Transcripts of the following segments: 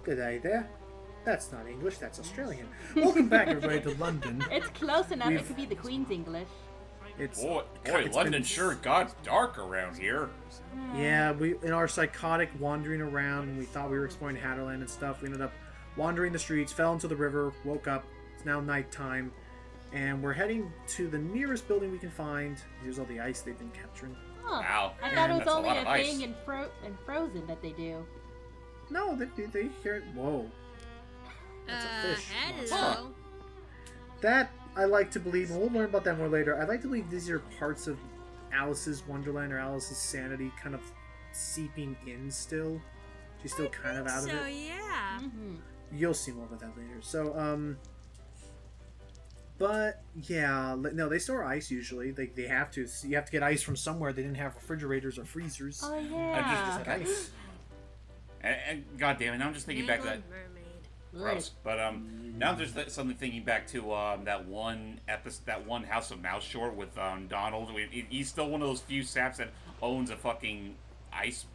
Good day there. That's not English, that's Australian. Welcome back, everybody, to London. It's close enough. It could be the Queen's English. Boy, London sure got dark around here. Yeah, we in our psychotic wandering around, when we thought we were exploring Hatterland and stuff, we ended up wandering the streets, fell into the river, woke up. It's now nighttime, and we're heading to the nearest building we can find. Here's all the ice they've been capturing. Huh. Wow. I thought it was That's a only lot a of ice. thing in Frozen that they do. No, they hear it. Whoa. That's a fish. Hello. That, I like to believe, and we'll learn about that more later, I like to believe these are parts of Alice's Wonderland or Alice's sanity kind of seeping in still. She's still kind of out of it. So yeah. Mm-hmm. You'll see more about that later. So, but, yeah, no, they store ice usually. They have to. So you have to get ice from somewhere. They didn't have refrigerators or freezers. Oh, I yeah. Just had ice. And God damn it, now I'm just thinking back to that. Gross. But now I'm just suddenly thinking back to that one episode, that one House of Mouse short with Donald. He's still one of those few saps that owns a fucking ice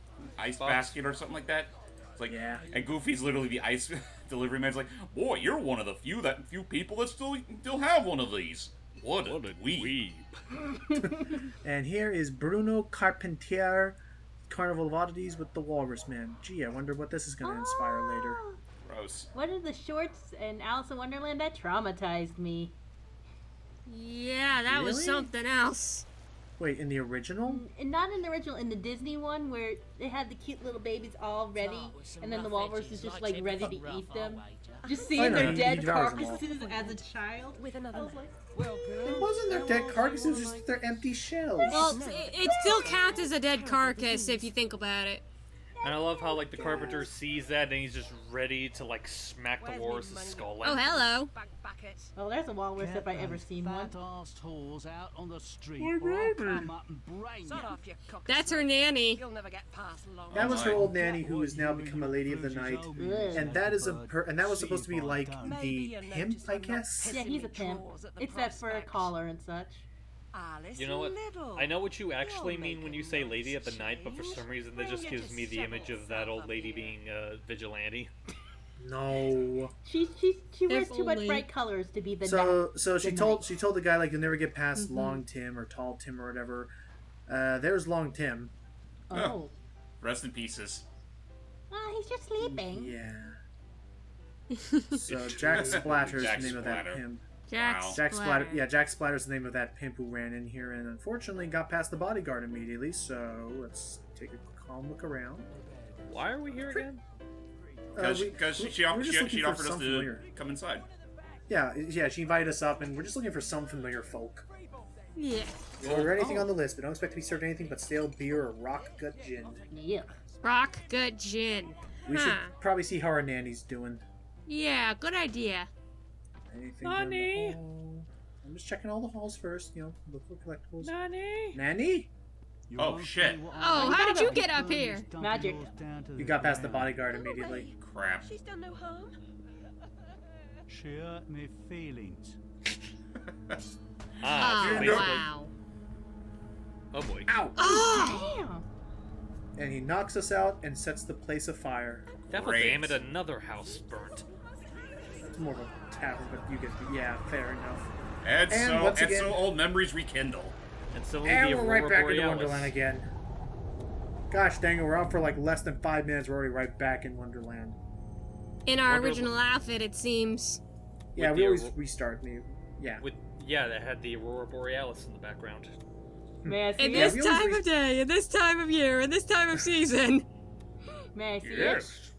basket or something like that. It's like, Yeah. And Goofy's literally the ice delivery man. It's like, boy, you're one of the few people that still have one of these. What a dweeb. And here is Bruno Carpentier, Carnival of Oddities with the Walrus Man. Gee, I wonder what this is going to inspire later. Gross. What are the shorts in Alice in Wonderland that traumatized me? Yeah, that was Really? something else. Wait, in the original? And not in the original, in the Disney one where they had the cute little babies all ready, and then the walrus is just like ready to eat them. Just seeing know, their he dead devours them all. carcasses as a child. With I another. was like, It wasn't their dead carcasses, it was just their empty shells. Well, it still counts as a dead carcass if you think about it. And I love how, like, the carpenter sees that and he's just ready to, like, smack the walrus's skull in. Oh, hello. well, there's a walrus if I ever seen one. Fat-arsed whores out on the street, or I'll come up and brain you. That's her nanny. You'll never get past long. That was her my. old nanny who has now become a lady of the night. And that is and that was supposed to be like the pimp, I guess? Yeah, he's a pimp. It's that fur collar and such. Alice You know what? Liddle. I know what you actually mean when you say lady of the night, but for some reason that just gives me the image of that old lady being a vigilante. No. She wears If too much only. bright colors to be the So she the told knight. the guy, like, you'll never get past Long Tim or Tall Tim or whatever. There's Long Tim. Oh. Rest in pieces. Oh, he's just sleeping. Yeah. So Jack Splatter's Jack the name of that Splatter. pimp. Jack Wow. Jack Splatter. Splatter. Yeah, Jack Splatter's the name of that pimp who ran in here and unfortunately got past the bodyguard immediately. So let's take a calm look around. Why are we here again? Because she we're just looking offered for us some to familiar. come inside. Yeah, she invited us up, and we're just looking for some familiar folk. Yeah. We order anything on the list, but don't expect to be served anything but stale beer or rock gut gin. Yeah. Rock good gin. We should probably see how our nanny's doing. Yeah, good idea. Anything down the Nanny? hall? I'm just checking all the halls first, look for collectibles. Nanny? Nanny? You Oh, won't shit. see what Oh, I how did you do. get up here? Just dump Magic. yours down to You the got past the ground. bodyguard immediately. Crap. She's done no harm. She hurt me feelings. Ah, so Oh, basically- wow. Oh boy. Ow! Oh! Damn. And he knocks us out and sets the place afire. Devil Great. damn it, another house burnt. It's more of a tavern, but you get yeah, fair enough. And once so again- old memories rekindle. And so And the we're right Aurora back into Borealis. Wonderland again. Gosh dang it, we're out for like less than 5 minutes. We're already right back in Wonderland. In our Wonder- original outfit, it seems. Yeah, With we the always Aurora- restart. Yeah. Yeah, that had the Aurora Borealis in the background. May I see In it? this we always time of day, in this time of year, in this time of season. May I see it? Yes.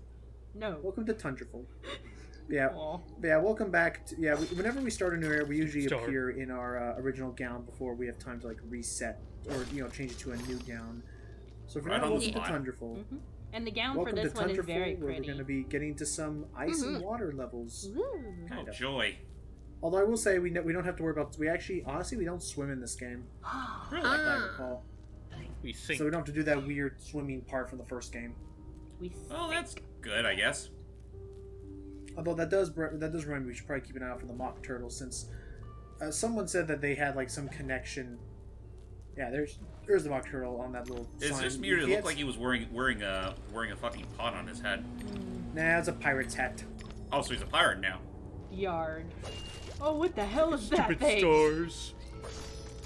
No. Welcome to Tundraful. Yeah, Aw. yeah. Welcome back. Whenever we start a new area, we usually Start. appear in our original gown before we have time to like reset or change it to a new gown. So for Right now, on the welcome to spot. Tundraful. Mm-hmm. And the gown Welcome for this to one is Tundraful, very where pretty. we're going to be getting to some ice and water levels. Ooh. Oh, Kind of. joy. Although I will say we don't have to worry about. We actually, honestly, we don't swim in this game. Really? Like I recall. We sink. So we don't have to do that weird swimming part from the first game. We Well, that's good, I guess. Although that does remind me, we should probably keep an eye out for the mock turtle, since someone said that they had like some connection. Yeah, there's the mock turtle on that little Is sign. this me or did it He look had- like he was wearing a fucking pot on his head? Nah, it's a pirate's hat. Oh, so he's a pirate now. Yard. Oh, what the hell is that Stupid thing? stars.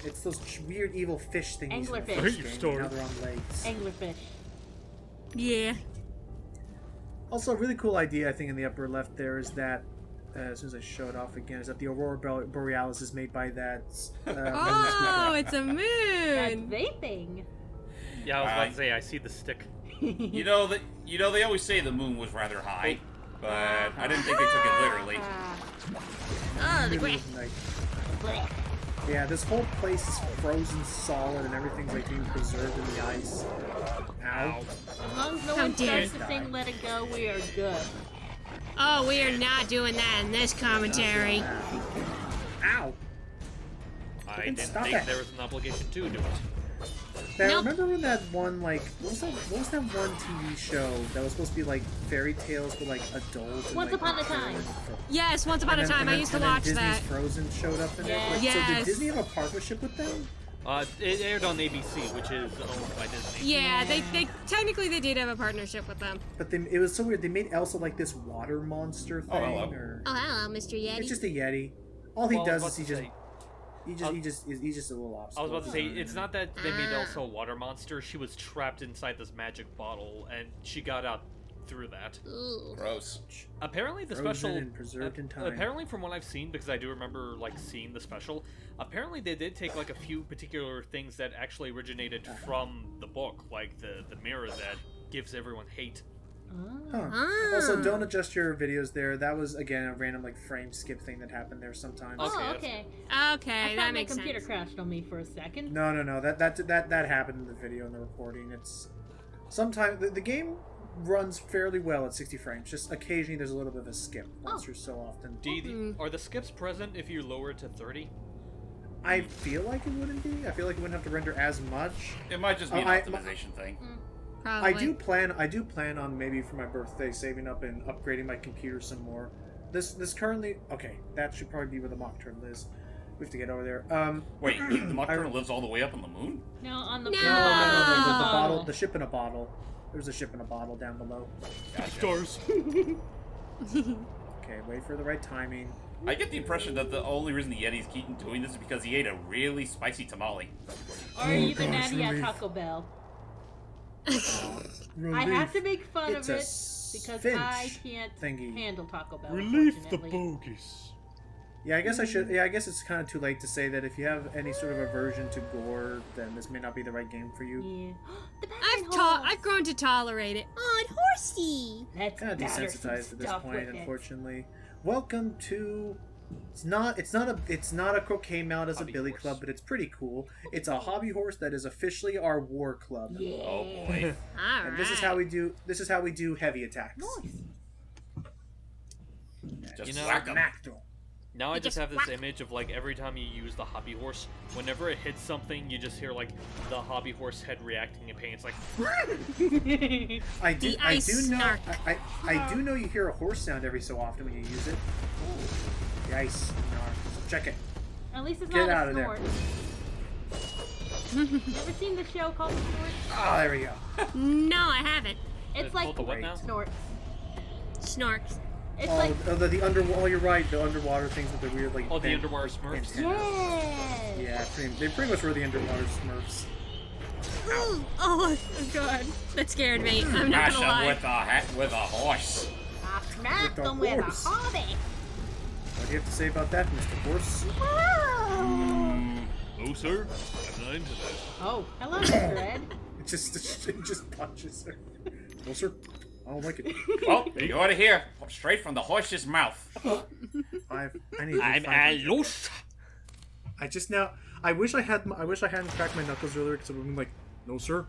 It's those weird evil fish thingies. from the Anglerfish. first Hate game, your and Now they're on legs. Anglerfish. Yeah. Also, a really cool idea I think in the upper left there is that, as soon as I show it off again, is that the Aurora Borealis is made by that. Oh, it's a That's moon. vaping. Yeah, I was about to say, I see the stick. You know they always say the moon was rather high, but I didn't think they took it literally. Oh, the Really great. nice. Yeah, this whole place is frozen solid and everything's like being preserved in the ice. Ow. As long as no How one dare starts to sing Let It Go, we are good. Oh, we are not doing that in this commentary. Ow. I didn't stop think it. there was an obligation to do it. Now, Nope. remember when that one, like, what was that one TV show that was supposed to be like fairy tales but like adult? And, Once like, Upon a Time. Yes, once upon a And then- time, and I then- used to and then watch Disney's that. Frozen showed up in Yes. it. So Yes. did Disney have a partnership with them? It aired on ABC, which is owned by Disney. Yeah, they technically they did have a partnership with them. But it was so weird. They made Elsa like this water monster thing. Oh, hello. Or, Oh, hello, Mr. Yeti. it's just a yeti. All he Well, does I is was he about to just say- he's just a little obstacle. I was about to say, it's not that they made Ah. Elsa a water monster. She was trapped inside this magic bottle, and she got out through that. Ooh. Gross. Apparently, the Frozen special. and preserved in time. Apparently, from what I've seen, because I do remember like seeing the special. Apparently, they did take like a few particular things that actually originated from the book, like the mirror that gives everyone hate. Huh. Ah. Also, don't adjust your videos there. That was again a random like frame skip thing that happened there sometimes. Okay, Oh, that's okay. Okay, I that thought my makes computer sense. crashed on me for a second. No. That happened in the video and the recording. It's sometimes the game runs fairly well at 60 frames. Just occasionally there's a little bit of a skip once or so often. Are the skips present if you lower it to 30? I feel like it wouldn't be. I feel like it wouldn't have to render as much. It might just be an I- optimization thing. Probably. I do plan on maybe for my birthday saving up and upgrading my computer some more. This currently okay. That should probably be where the mock turtle is. We have to get over there. Wait, the Mock Turtle lives all the way up on the moon? No, on the No. No, the bottle. bottle, the ship in a bottle. There's a ship in a bottle down below. Stars. Okay, wait for the right timing. I get the impression that the only reason the Yeti's keep doing this is because he ate a really spicy tamale. Or you the gosh, natty at relief. Taco Bell. I Relief. have to make fun It's of a it because finch I can't thingy. handle Taco Bell. Relief the unfortunately. bogus. Yeah, I guess I should. Yeah, I guess it's kind of too late to say that if you have any sort of aversion to gore, then this may not be the right game for you. Yeah. The Batman horse. I've grown to tolerate it. Oh, and horsey. Let's Kind of batter some desensitized at this stuff point, with it. unfortunately. Welcome to. It's not a croquet mallet as a Hobby billy horse. club, but it's pretty cool. It's a hobby horse that is officially our war club. Yeah. Oh boy. All right. And this is how we do. This is how we do heavy attacks. Nice. Just You know- whack 'em. Macto. Now I You just just have this whack. image of like every time you use the hobby horse, whenever it hits something, you just hear like the hobby horse head reacting in pain. It's like, I do. The I ice do know. snark. I do know you hear a horse sound every so often when you use it. The ice snark. Check it. At least it's Get not out a of there. snort. You ever seen the show called Snort? Oh, there we go. No, I haven't. It's called like the what now? Snort. Snorks. It's Oh, like the underwater. Oh, you're right. The underwater things with the weird like. oh, the bent underwater Smurfs. antennas. yeah. Yeah, they pretty much were the underwater Smurfs. Ooh, oh, God. That scared me. I'm not Mash gonna 'em lie. with a horse. I smacked With a them with a horse. hobby. What do you have to say about that, Mr. Horse? No, sir. I'm not into that. Oh, hello, Mr. Ed. It just punches her. No, sir. I don't like it. Well, you ought to hear straight from the horse's mouth. I need. to I'm find- a loose. I just now. I wish I hadn't cracked my knuckles earlier because it would have been like, no, sir.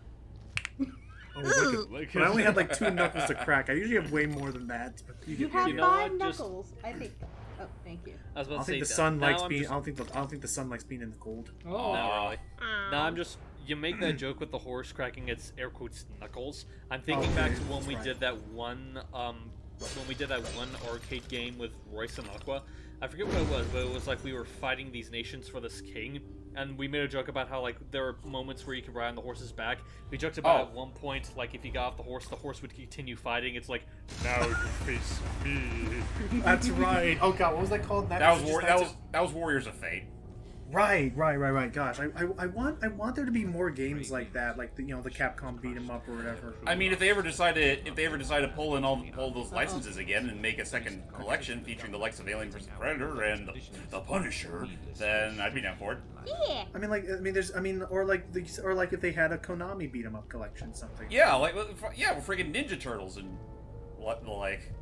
I don't like it. But I only had like 2 knuckles to crack. I usually have way more than that. But You have You know 5 what, just- knuckles. I think. Oh, thank you. I was I about don't to say think the that. sun Now likes I'm being. just- I don't think the sun likes being in the cold. Oh. Not really. Aw. No, I'm just. You make that joke with the horse cracking its air quotes knuckles. I'm thinking Oh, back yeah, to when that's we right. did that one arcade game with Royce and Aqua. I forget what it was, but it was like we were fighting these nations for this king, And we made a joke about how, like, there are moments where you can ride on the horse's back. We joked about at one point, like, if you got off the horse would continue fighting. It's like, now you face me. That's right. Oh god, what was that called? That was Warriors of Fate. Right. Gosh, I want there to be more games like that, like the Capcom beat 'em up or whatever. I mean, if they ever decide to pull in all those licenses again and make a second collection featuring the likes of Alien vs Predator and the Punisher, then I'd be down for it. Yeah. Or like if they had a Konami beat 'em up collection, something. Yeah, we're freaking Ninja Turtles and the like.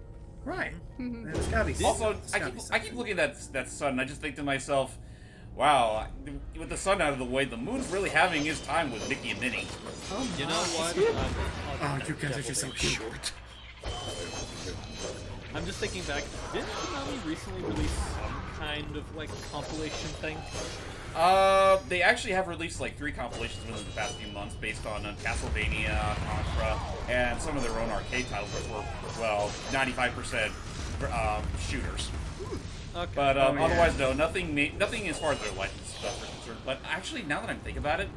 Right. It's gotta be. Also, I keep looking at that sun, and I just think to myself, wow, with the sun out of the way, the moon's really having his time with Mickey and Minnie. Oh, you know what? You guys are just so cute. I'm just thinking back, didn't Konami recently release some kind of, like, compilation thing? They actually have released, like, 3 compilations within the past few months based on Castlevania, Contra, and some of their own arcade titles that were, well, 95% shooters. Okay. But otherwise, no, nothing as far as their license stuff are concerned. But actually, now that I'm thinking about it,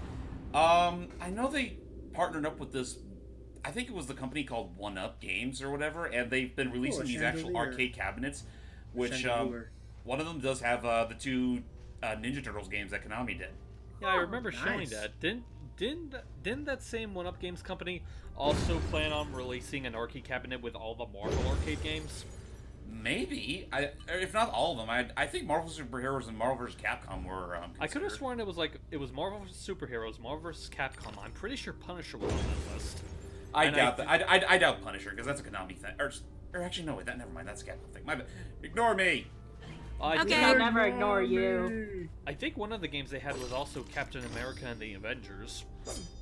I know they partnered up with this. I think it was the company called One Up Games or whatever, and they've been releasing these actual arcade cabinets, which one of them does have the 2 Ninja Turtles games that Konami did. Yeah, I remember showing that. Didn't that same One Up Games company also plan on releasing an arcade cabinet with all the Marvel arcade games? Maybe. If not all of them. I think Marvel Superheroes and Marvel vs. Capcom were I could have sworn it was Marvel vs. Superheroes, Marvel vs. Capcom. I'm pretty sure Punisher was on that list. I doubt that. I doubt Punisher, because that's a Konami thing. Or actually, no, wait, never mind. That's a Capcom thing. My bad. Ignore me! Okay. I'll never ignore you. I think one of the games they had was also Captain America and the Avengers.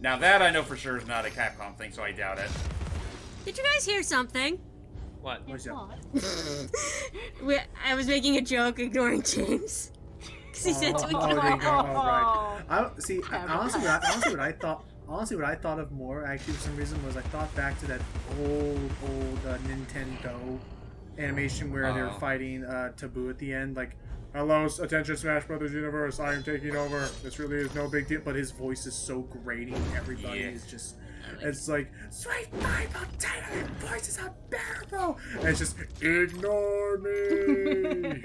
Now that I know for sure is not a Capcom thing, so I doubt it. Did you guys hear something? What? I was making a joke ignoring James. Because he said to right. See, honestly, what I thought of more, actually, for some reason, was I thought back to that old Nintendo animation where they were fighting Taboo at the end, like, hello, attention Smash Brothers Universe, I am taking over. This really is no big deal, but his voice is so grating, everybody is just... It's like, sweet Bible, Taylor, voice is unbearable! And it's just, ignore me!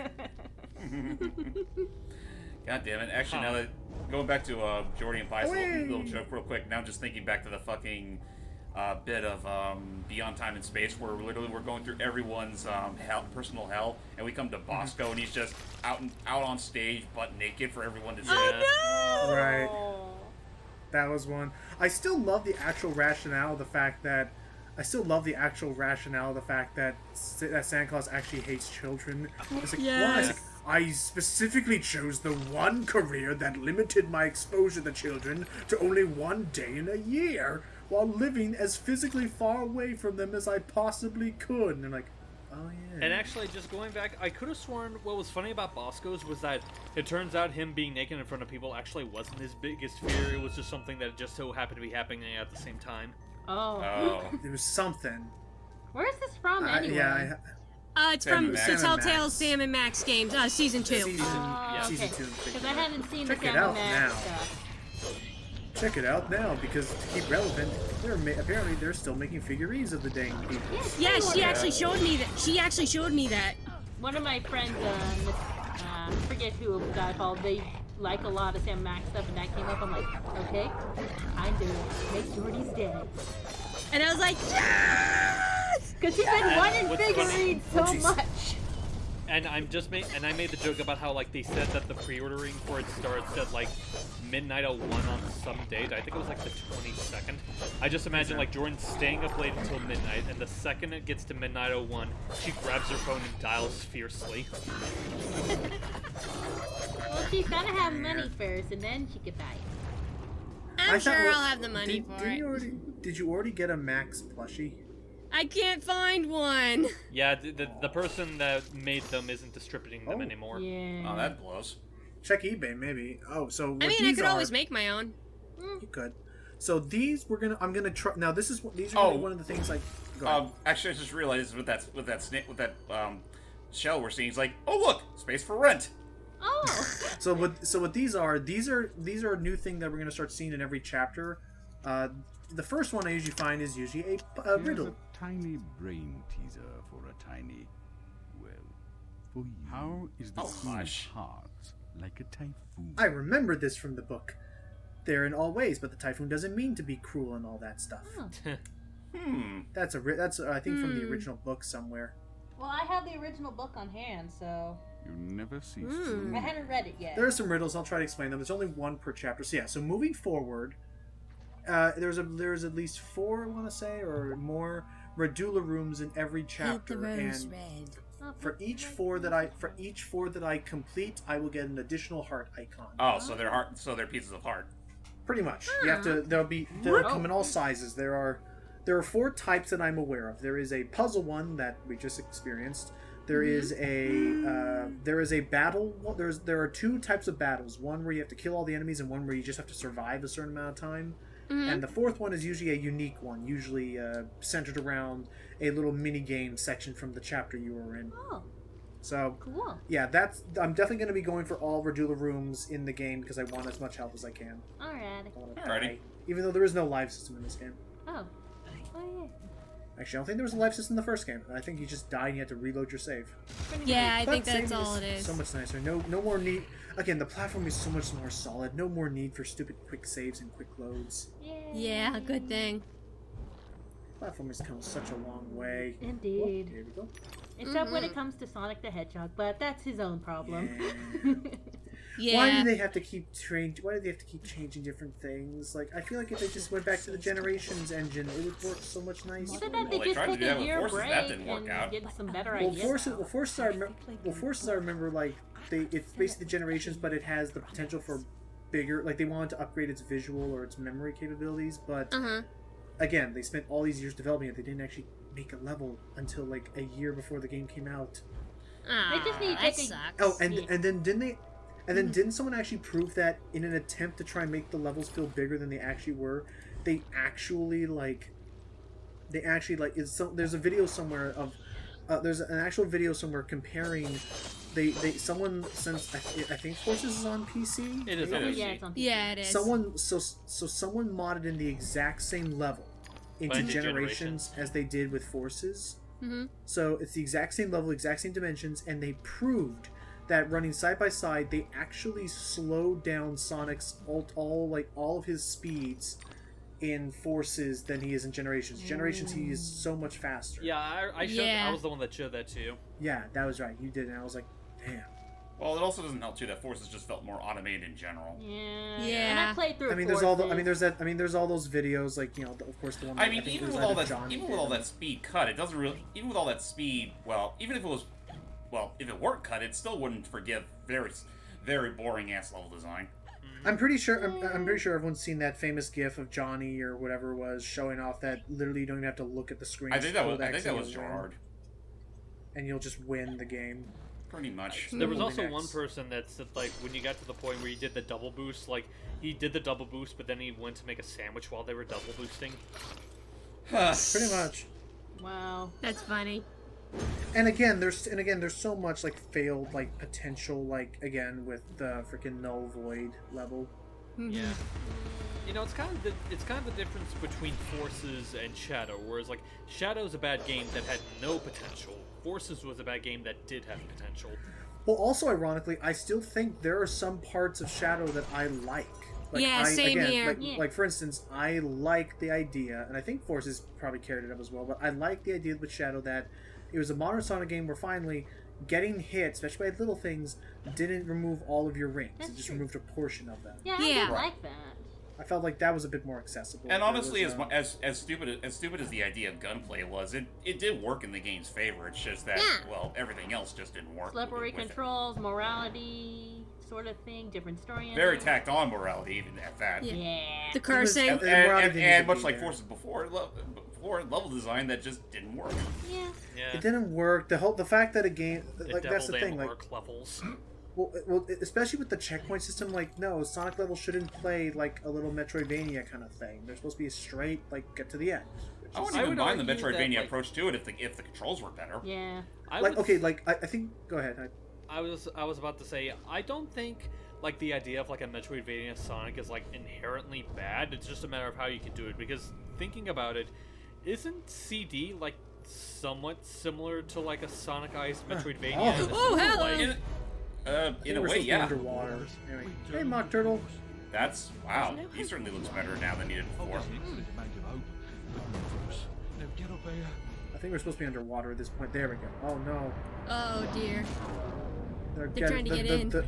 God damn it. Actually, now that, going back to Jordy and Pie's little joke real quick, now I'm just thinking back to the fucking bit of Beyond Time and Space, where we're going through everyone's personal hell, and we come to Bosco, and he's just out on stage, butt naked for everyone to see. Oh no! Right. That was one. I still love the actual rationale of the fact that Santa Claus actually hates children. It's like, Yes. why? It's like, I specifically chose the one career that limited my exposure to children to only one day in a year, while living as physically far away from them as I possibly could. And I'm like, oh yeah. And actually, just going back, I could have sworn what was funny about Bosco's was that it turns out him being naked in front of people actually wasn't his biggest fear. It was just something that just so happened to be happening at the same time. Oh. There was something. Where is this from anyway? Yeah. It's from Max. the Sam and Telltale Max. Sam and Max games, season 2. Season okay. 2. Because I haven't seen Check the it Sam out and Max now. stuff. Check it out now, because to keep relevant, apparently they're still making figurines of the dang people. Yeah, she actually showed me that. One of my friends, I forget who got involved, they like a lot of Sam Max stuff, and that came up. I'm like, okay, I'm doing it. Make Jordy's day. And I was like, yes! Because he's been wanting What's figurines so much. And I made the joke about how, like, they said that the pre-ordering for it starts at, like, midnight 01 on some date. I think it was, like, the 22nd. I just imagine, like, Jordan staying up late until midnight, and the second it gets to midnight 01, she grabs her phone and dials fiercely. Well, she's gotta have money first, and then she could buy it. I'm sure I'll have the money for it. Did you already get a Max plushie? I can't find one. Yeah, the person that made them isn't distributing them anymore. Yeah. Oh, that blows. Check eBay, maybe. Oh, so what I mean, I these could are, always make my own. You could. So these I'm gonna try. Now these are gonna be one of the things like. Go ahead. Actually, I just realized with that shell we're seeing, it's like, oh look, space for rent. Oh. So what these are a new thing that we're gonna start seeing in every chapter. The first one I usually find is usually a riddle. Here's a tiny brain teaser for a tiny, well, for you. How is the Oh, Queen of hush. Hearts like a typhoon? I remember this from the book. They're in all ways, but the typhoon doesn't mean to be cruel and all that stuff. Oh. That's I think from the original book somewhere. Well, I have the original book on hand, so You never cease to I hadn't read it yet. There are some riddles. I'll try to explain them. There's only one per chapter. So yeah. So moving forward, there's at least 4, I want to say, or more Radula rooms in every chapter, and for each 4 that I complete, I will get an additional heart icon. Oh, so they're pieces of heart. Pretty much. You have to. They'll come in all sizes. There are 4 types that I'm aware of. There is a puzzle one that we just experienced. There is a battle. Well, there are 2 types of battles. One where you have to kill all the enemies, and one where you just have to survive a certain amount of time. And the 4th one is usually a unique one, usually centered around a little mini game section from the chapter you were in. Oh, So cool. yeah, I'm definitely going to be going for all Radula rooms in the game because I want as much health as I can. Alrighty. I wanna Alrighty. die. Even though there is no life system in this game. Oh. Oh, yeah. Actually, I don't think there was a life system in the first game. I think you just die and you have to reload your save. Yeah, I think But that's saving all it is. So much nicer. No more need. Again, the platform is so much more solid. No more need for stupid quick saves and quick loads. Yeah, good thing. Platform has come such a long way. Indeed. Oh, here we go. Except when it comes to Sonic the Hedgehog, but that's his own problem. Yeah. Why do they have to keep changing different things? Like, I feel like if they just went back to the Generations engine, it would work so much nicer. Even that they Well, they just tried to take do that a with year Forces, break that didn't work and out. get some better Well, ideas. Forces I remember like it's basically the Generations, but it has the potential for bigger. Like they wanted to upgrade its visual or its memory capabilities, but again, they spent all these years developing it. They didn't actually make a level until like a year before the game came out. They just need to that take a- sucks. Oh, and then didn't they? And then didn't someone actually prove that in an attempt to try and make the levels feel bigger than they actually were, they actually there's a video somewhere of there's an actual video somewhere comparing someone since I think Forces is on PC. It is It on is. Yeah, PC. it's on Yeah, it is. Someone modded in the exact same level into Into Generations Generations. as they did with Forces. So it's the exact same level, exact same dimensions, and they proved that running side by side, they actually slowed down Sonic's all of his speeds in Forces than he is in Generations. Generations, he is so much faster. Yeah, I was the one that showed that to you. Yeah, that was right. You did, and I was like, damn. Well, it also doesn't help too that Forces just felt more automated in general. Yeah. Yeah. And I played through. I mean, there's there's all those videos, like, you know, of course the one. I that mean, think even it was with all either that, Johnny even did. with all that speed cut, it doesn't really. Even with all that speed, well, even if it was, well, if it weren't cut, it still wouldn't forgive very, very boring ass level design. I'm pretty sure everyone's seen that famous GIF of Johnny or whatever it was showing off that literally you don't even have to look at the screen. I think that Hold was X and you'll Gerard. win, and you'll just win the game. Pretty much. There was Moving also next. one person that said, like, when you got to the point where you did the double boost, like, he did the double boost, but then he went to make a sandwich while they were double boosting. Pretty much. Wow. That's funny. And again, there's so much like failed like potential, like again with the freaking null void level. Yeah. You know, it's kind of the difference between Forces and Shadow, whereas like Shadow's a bad game that had no potential. Forces was a bad game that did have potential. Well, also ironically, I still think there are some parts of Shadow that I like. Like, Yeah, same here. Like, Yeah. like for instance, I like the idea, and I think Forces probably carried it up as well. But I like the idea with Shadow that it was a modern Sonic game where finally getting hit, especially by little things, didn't remove all of your rings. That's It just true. removed a portion of them. Yeah, I Yeah. did like that. I felt like that was a bit more accessible. And There honestly, was, as stupid as the idea of gunplay was, it did work in the game's favor. It's just that Yeah. well, everything else just didn't work. Slippery with it. controls, morality, sort of thing, different story. Very ending. tacked on morality, even at that. Yeah. Yeah. The cursing. And morality didn't And need to much be like there. Forces before level design that just didn't work. Yeah. Yeah. it didn't work. The fact that a game It like that's the doubled thing. in Like arc levels. well, especially with the checkpoint system, like, no, Sonic levels shouldn't play like a little Metroidvania kind of thing. They're supposed to be a straight, like, get to the end. I wouldn't I even would mind the argue that, Metroidvania like- approach to it if the controls were better. Yeah. I Like, would okay, like, I think, go ahead. I was about to say, I don't think like the idea of like a Metroidvania Sonic is like inherently bad. It's just a matter of how you can do it. Because thinking about it, isn't CD like somewhat similar to like a Sonic-ized Metroidvania? Oh. in the Oh, sense of, hello. like- In a We're way, supposed to be yeah. Underwater. Anyway. Hey, Mock Turtle. That's wow. He certainly looks better now than he did before. Now get up here. I think we're supposed to be underwater at this point. There we go. Oh no. Oh dear. They're getting- trying to get in.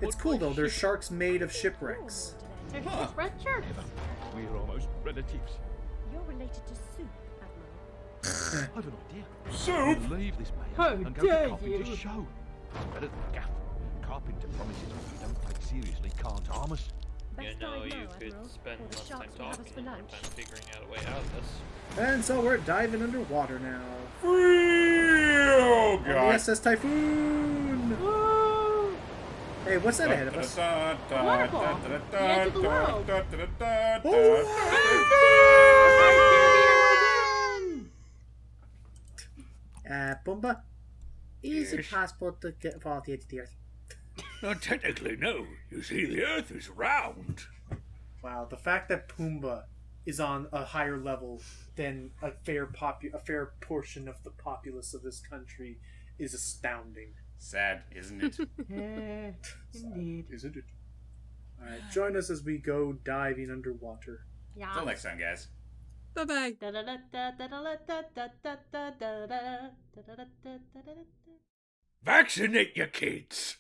It's cool though. They're sharks made of shipwrecks. There's Huh. just red shirts. We're almost relatives. You're related to Soup, Admiral. I've an idea. Soup? We'll leave this man How and go dare to Carpenter's you. show. Better than Gaff. Carpenter promises if we don't take seriously, can't harm us. You Best know, dive you now, could Admiral, spend or the less time sharks will have us talking for and more lunch. time figuring out a way out of this. And so we're diving underwater now. Oh On the god. SS Typhoon. Woo! Hey, what's that ahead of us? Waterfall. The edge of the world. Pumbaa, is it possible to get fall off the edge of the earth? Technically, no. You see, the Earth is round. Wow, the fact that Pumbaa is on a higher level than a fair portion of the populace of this country is astounding. Sad, isn't it? Yeah, indeed. Isn't it? Alright, join us as we go diving underwater. Yeah. Until next time, guys. Bye bye. Vaccinate your kids.